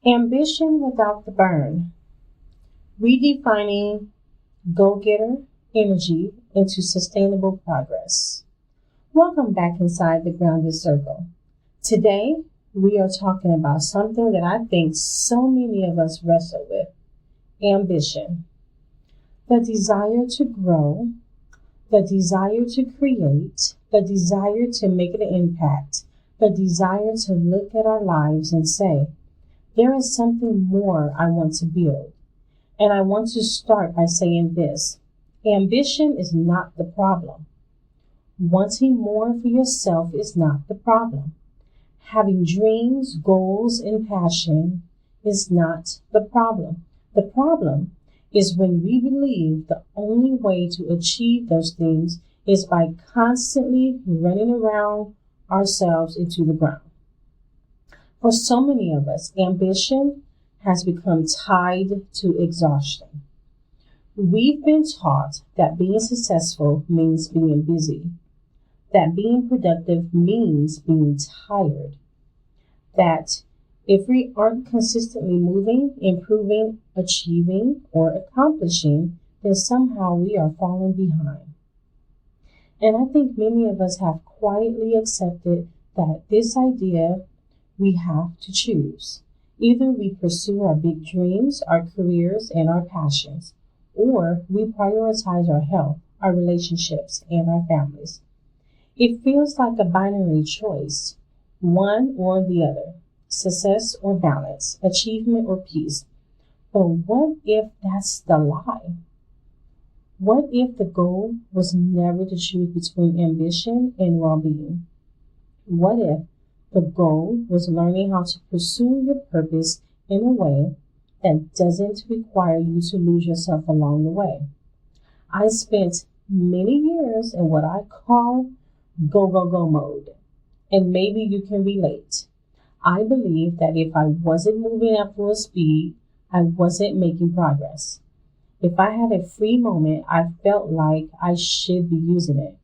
Ambition without the burn. Redefining go-getter energy into sustainable progress. Welcome back inside the Grounded Circle. Today, we are talking about something that I think so many of us wrestle with: ambition. The desire to grow, the desire to create, the desire to make an impact, the desire to look at our lives and say, there is something more I want to build. And I want to start by saying this: ambition is not the problem. Wanting more for yourself is not the problem. Having dreams, goals, and passion is not the problem. The problem is when we believe the only way to achieve those things is by constantly running around ourselves into the ground. For so many of us, ambition has become tied to exhaustion. We've been taught that being successful means being busy, that being productive means being tired, that if we aren't consistently moving, improving, achieving, or accomplishing, then somehow we are falling behind. And I think many of us have quietly accepted that this idea we have to choose. Either we pursue our big dreams, our careers, and our passions, or we prioritize our health, our relationships, and our families. It feels like a binary choice, one or the other, success or balance, achievement or peace. But what if that's the lie? What if the goal was never to choose between ambition and well-being? What if the goal was learning how to pursue your purpose in a way that doesn't require you to lose yourself along the way? I spent many years in what I call go, go, go mode. And maybe you can relate. I believe that if I wasn't moving at full speed, I wasn't making progress. If I had a free moment, I felt like I should be using it.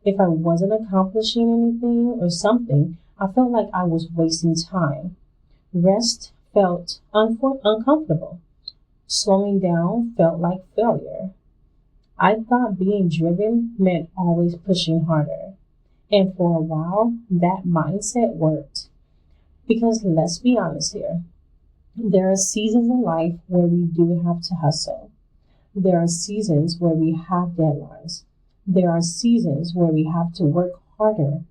If I wasn't accomplishing anything or something, I felt like I was wasting time. Rest felt uncomfortable. Slowing down felt like failure. I thought being driven meant always pushing harder. And for a while, that mindset worked. Because let's be honest here, there are seasons in life where we do have to hustle. There are seasons where we have deadlines. There are seasons where we have to work harder.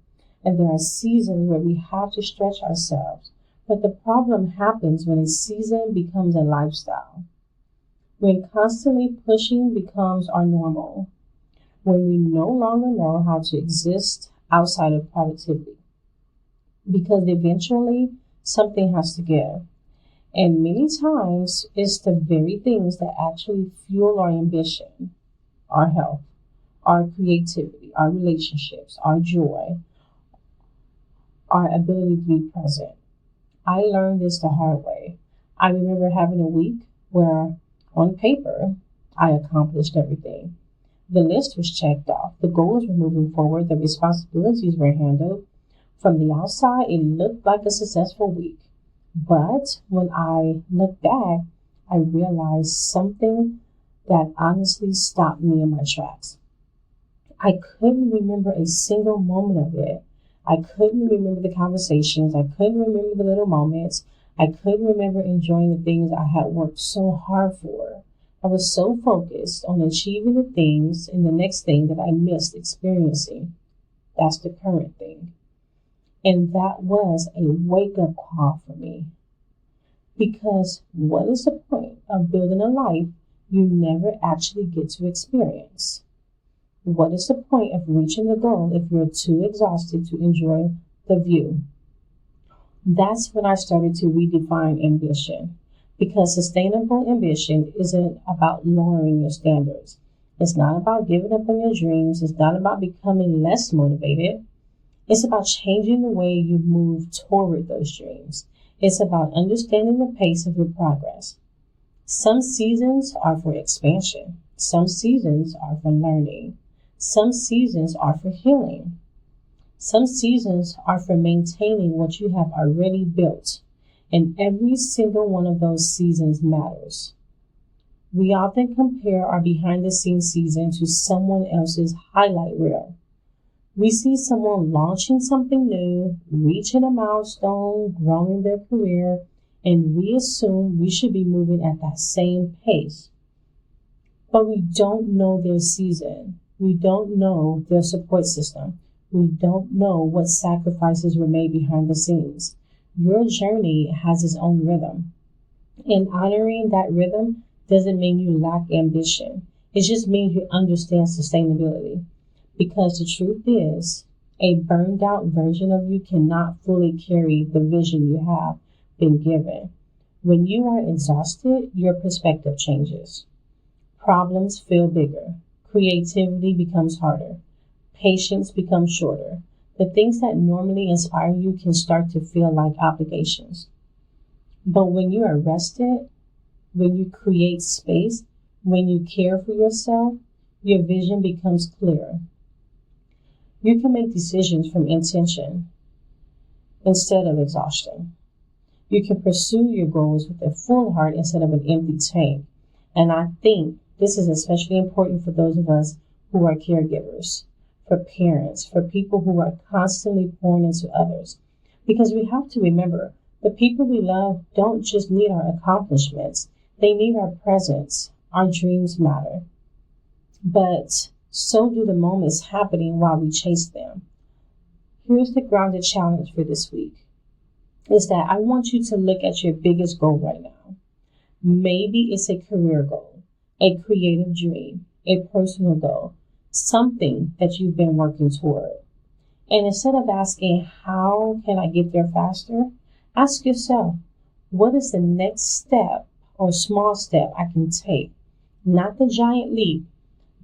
And there are seasons where we have to stretch ourselves. But the problem happens when a season becomes a lifestyle. When constantly pushing becomes our normal. When we no longer know how to exist outside of productivity. Because eventually something has to give. And many times it's the very things that actually fuel our ambition, our health, our creativity, our relationships, our joy, our ability to be present. I learned this the hard way. I remember having a week where on paper I accomplished everything. The list was checked off. The goals were moving forward. The responsibilities were handled. From the outside, it looked like a successful week. But when I looked back, I realized something that honestly stopped me in my tracks. I couldn't remember a single moment of it. I couldn't remember the conversations. I couldn't remember the little moments. I couldn't remember enjoying the things I had worked so hard for. I was so focused on achieving the things and the next thing that I missed experiencing. That's the current thing. And that was a wake-up call for me. Because what is the point of building a life you never actually get to experience? What is the point of reaching the goal if you're too exhausted to enjoy the view? That's when I started to redefine ambition. Because sustainable ambition isn't about lowering your standards. It's not about giving up on your dreams. It's not about becoming less motivated. It's about changing the way you move toward those dreams. It's about understanding the pace of your progress. Some seasons are for expansion. Some seasons are for learning. Some seasons are for healing. Some seasons are for maintaining what you have already built. And every single one of those seasons matters. We often compare our behind the scenes season to someone else's highlight reel. We see someone launching something new, reaching a milestone, growing their career, and we assume we should be moving at that same pace. But we don't know their season. We don't know their support system. We don't know what sacrifices were made behind the scenes. Your journey has its own rhythm. And honoring that rhythm doesn't mean you lack ambition. It just means you understand sustainability. Because the truth is, a burned out version of you cannot fully carry the vision you have been given. When you are exhausted, your perspective changes. Problems feel bigger. Creativity becomes harder. Patience becomes shorter. The things that normally inspire you can start to feel like obligations. But when you are rested, when you create space, when you care for yourself, your vision becomes clearer. You can make decisions from intention instead of exhaustion. You can pursue your goals with a full heart instead of an empty tank. And I think this is especially important for those of us who are caregivers, for parents, for people who are constantly pouring into others. Because we have to remember, the people we love don't just need our accomplishments. They need our presence. Our dreams matter. But so do the moments happening while we chase them. Here's the grounded challenge for this week, is that I want you to look at your biggest goal right now. Maybe it's a career goal, a creative dream, a personal goal, something that you've been working toward. And instead of asking, how can I get there faster? Ask yourself, what is the next step or small step I can take? Not the giant leap,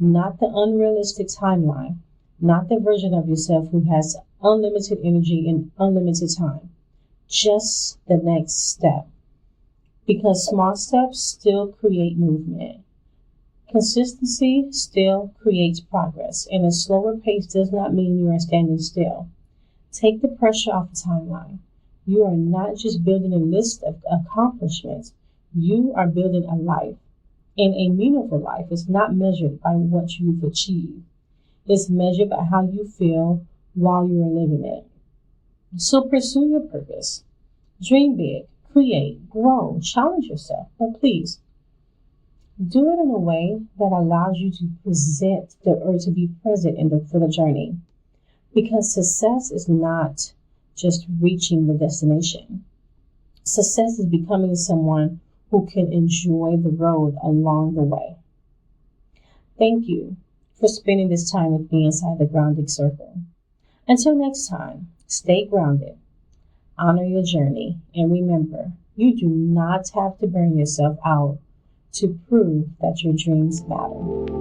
not the unrealistic timeline, not the version of yourself who has unlimited energy and unlimited time. Just the next step. Because small steps still create movement. Consistency still creates progress, and a slower pace does not mean you are standing still. Take the pressure off the timeline. You are not just building a list of accomplishments. You are building a life. And a meaningful life is not measured by what you've achieved. It's measured by how you feel while you are living it. So pursue your purpose. Dream big, create, grow, challenge yourself. But please, do it in a way that allows you to to be present for the journey. Because success is not just reaching the destination. Success is becoming someone who can enjoy the road along the way. Thank you for spending this time with me inside the grounding circle. Until next time, stay grounded, honor your journey, and remember, you do not have to burn yourself out to prove that your dreams matter.